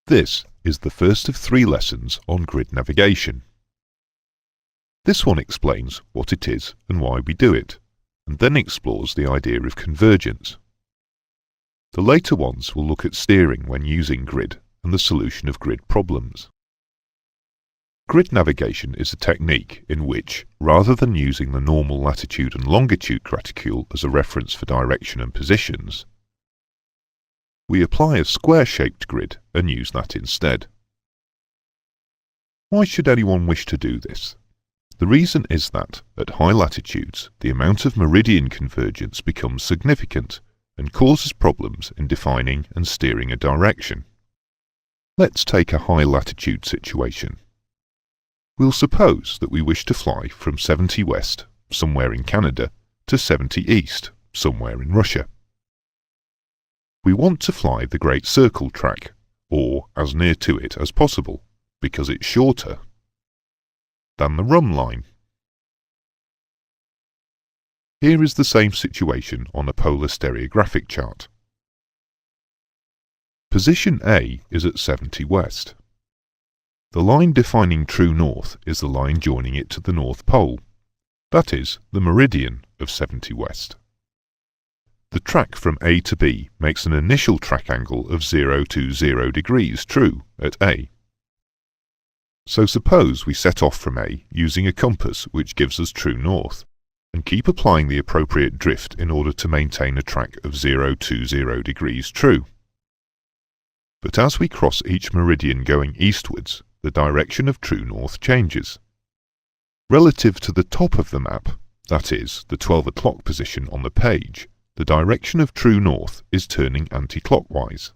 This is the first of 3 lessons on grid navigation. This one explains what it is and why we do it, and then explores the idea of convergence. The later ones will look at steering when using grid and the solution of grid problems. Grid navigation is a technique in which, rather than using the normal latitude and longitude graticule as a reference for direction and positions, we apply a square-shaped grid and use that instead. Why should anyone wish to do this? The reason is that, at high latitudes, the amount of meridian convergence becomes significant and causes problems in defining and steering a direction. Let's take a high latitude situation. We'll suppose that we wish to fly from 70 west, somewhere in Canada, to 70 east, somewhere in Russia. We want to fly the Great Circle track, or as near to it as possible, because it's shorter than the rhumb line. Here is the same situation on a polar stereographic chart. Position A is at 70 west. The line defining true north is the line joining it to the North Pole, that is, the meridian of 70 west. The track from A to B makes an initial track angle of 020 degrees true at A. So suppose we set off from A using a compass which gives us true north, and keep applying the appropriate drift in order to maintain a track of 020 degrees true. But as we cross each meridian going eastwards, the direction of true north changes. Relative to the top of the map, that is, the 12 o'clock position on the page, the direction of true north is turning anti-clockwise.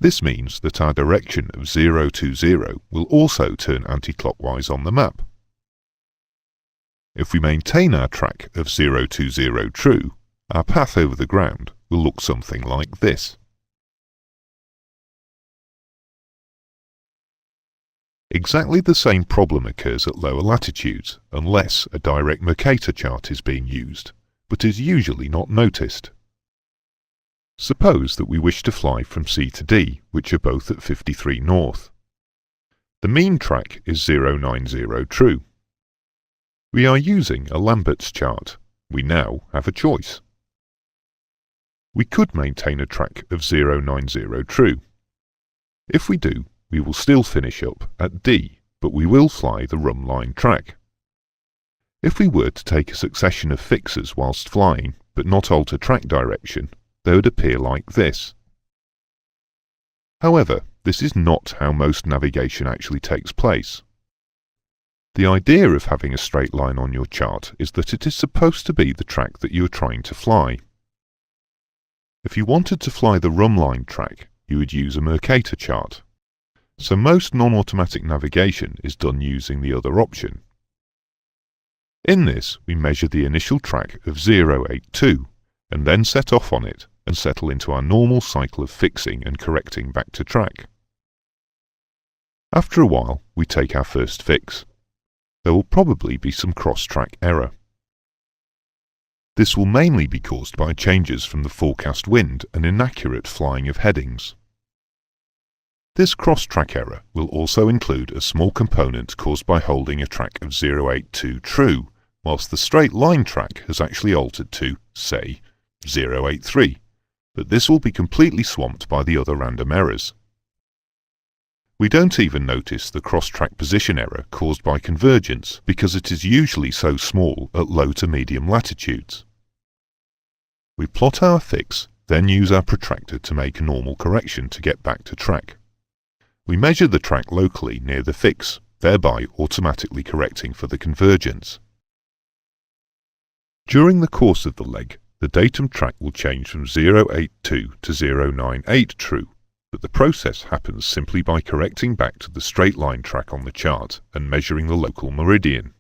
This means that our direction of 020 will also turn anti-clockwise on the map. If we maintain our track of 020 true, our path over the ground will look something like this. Exactly the same problem occurs at lower latitudes, unless a direct Mercator chart is being used, but is usually not noticed. Suppose that we wish to fly from C to D, which are both at 53 north. The mean track is 090 true. We are using a Lambert's chart. We now have a choice. We could maintain a track of 090 true. If we do, we will still finish up at D, but we will fly the rhumb line track. If we were to take a succession of fixes whilst flying, but not alter track direction, they would appear like this. However, this is not how most navigation actually takes place. The idea of having a straight line on your chart is that it is supposed to be the track that you are trying to fly. If you wanted to fly the rhumb line track, you would use a Mercator chart. So most non-automatic navigation is done using the other option. In this, we measure the initial track of 082, and then set off on it and settle into our normal cycle of fixing and correcting back to track. After a while, we take our first fix. There will probably be some cross-track error. This will mainly be caused by changes from the forecast wind and inaccurate flying of headings. This cross-track error will also include a small component caused by holding a track of 082 true, whilst the straight line track has actually altered to, say, 083, but this will be completely swamped by the other random errors. We don't even notice the cross-track position error caused by convergence because it is usually so small at low to medium latitudes. We plot our fix, then use our protractor to make a normal correction to get back to track. We measure the track locally near the fix, thereby automatically correcting for the convergence. During the course of the leg, the datum track will change from 082 to 098 true, but the process happens simply by correcting back to the straight line track on the chart and measuring the local meridian.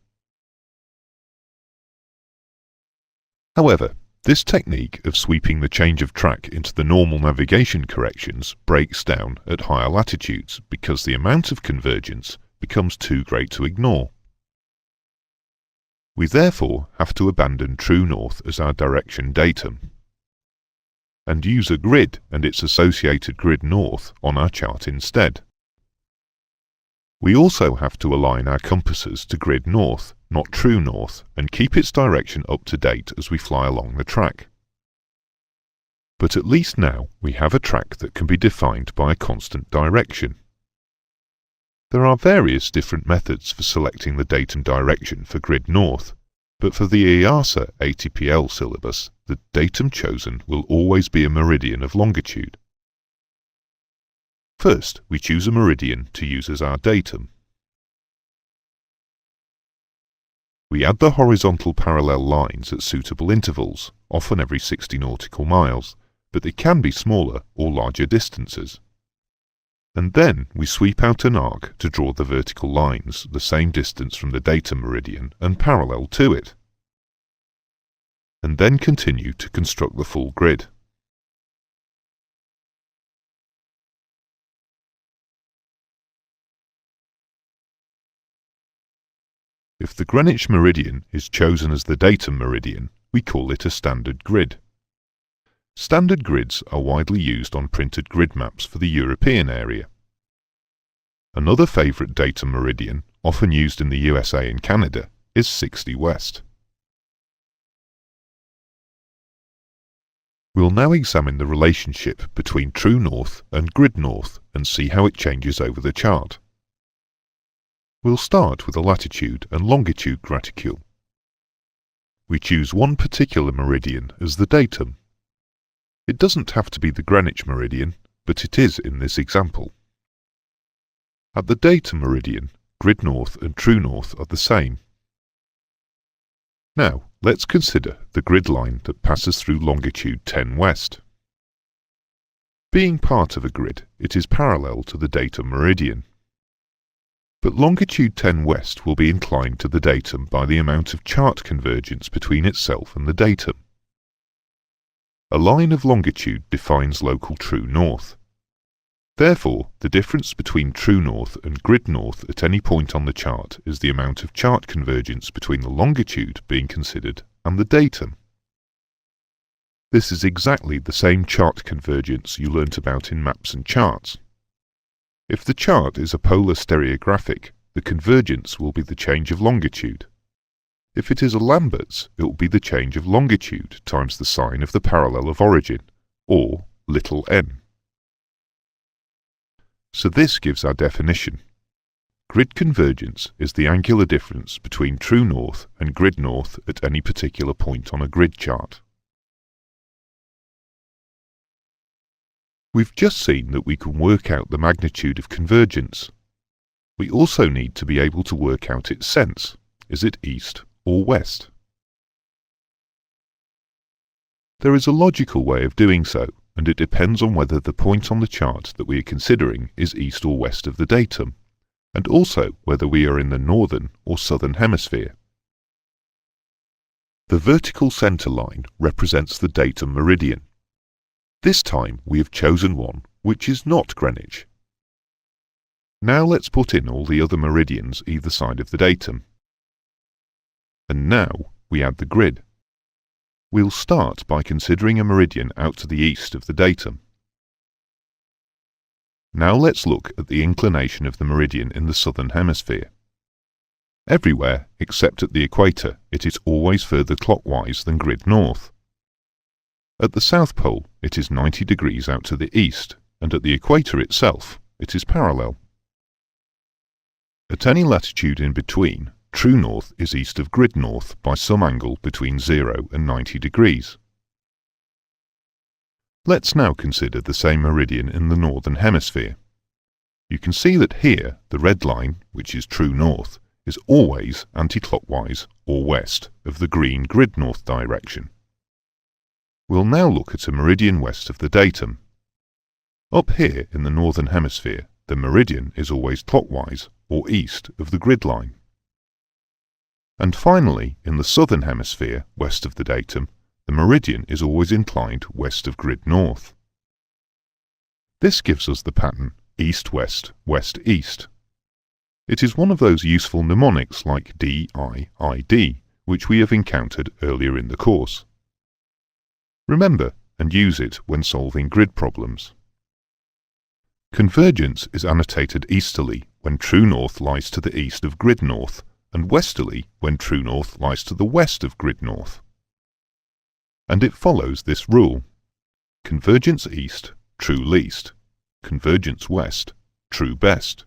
However, this technique of sweeping the change of track into the normal navigation corrections breaks down at higher latitudes because the amount of convergence becomes too great to ignore. We therefore have to abandon true north as our direction datum. and use a grid and its associated grid north on our chart instead. We also have to align our compasses to grid north, not true north, and keep its direction up to date as we fly along the track. But at least now we have a track that can be defined by a constant direction. There are various different methods for selecting the datum direction for grid north, but for the EASA ATPL syllabus, the datum chosen will always be a meridian of longitude. First, we choose a meridian to use as our datum. We add the horizontal parallel lines at suitable intervals, often every 60 nautical miles, but they can be smaller or larger distances. And then we sweep out an arc to draw the vertical lines the same distance from the datum meridian and parallel to it. And then continue to construct the full grid. If the Greenwich meridian is chosen as the datum meridian, we call it a standard grid. Standard grids are widely used on printed grid maps for the European area. Another favourite datum meridian, often used in the USA and Canada, is 60 West. We'll now examine the relationship between true north and grid north and see how it changes over the chart. We'll start with a latitude and longitude graticule. We choose one particular meridian as the datum. It doesn't have to be the Greenwich meridian, but it is in this example. At the datum meridian, grid north and true north are the same. Now, let's consider the grid line that passes through longitude 10 west. Being part of a grid, it is parallel to the datum meridian. But longitude 10 west will be inclined to the datum by the amount of chart convergence between itself and the datum. A line of longitude defines local true north. Therefore, the difference between true north and grid north at any point on the chart is the amount of chart convergence between the longitude being considered and the datum. This is exactly the same chart convergence you learnt about in maps and charts. If the chart is a polar stereographic, the convergence will be the change of longitude. If it is a Lambert's, it will be the change of longitude times the sine of the parallel of origin, or little n. So this gives our definition. Grid convergence is the angular difference between true north and grid north at any particular point on a grid chart. We've just seen that we can work out the magnitude of convergence. We also need to be able to work out its sense. Is it east or west? There is a logical way of doing so, and it depends on whether the point on the chart that we are considering is east or west of the datum, and also whether we are in the northern or southern hemisphere. The vertical centre line represents the datum meridian. This time we have chosen one which is not Greenwich. Now let's put in all the other meridians either side of the datum. And now we add the grid. We'll start by considering a meridian out to the east of the datum. Now let's look at the inclination of the meridian in the southern hemisphere. Everywhere, except at the equator, it is always further clockwise than grid north. At the South Pole, it is 90 degrees out to the east, and at the equator itself, it is parallel. At any latitude in between, true north is east of grid north by some angle between 0 and 90 degrees. Let's now consider the same meridian in the northern hemisphere. You can see that here, the red line, which is true north, is always anti-clockwise or west of the green grid north direction. We'll now look at a meridian west of the datum. Up here in the northern hemisphere, the meridian is always clockwise or east of the grid line. And finally, in the southern hemisphere, west of the datum, the meridian is always inclined west of grid north. This gives us the pattern east-west, west-east. It is one of those useful mnemonics like D-I-I-D, which we have encountered earlier in the course. Remember, and use it when solving grid problems. Convergence is annotated easterly when true north lies to the east of grid north, and westerly when true north lies to the west of grid north. And it follows this rule: convergence east, true least; convergence west, true best.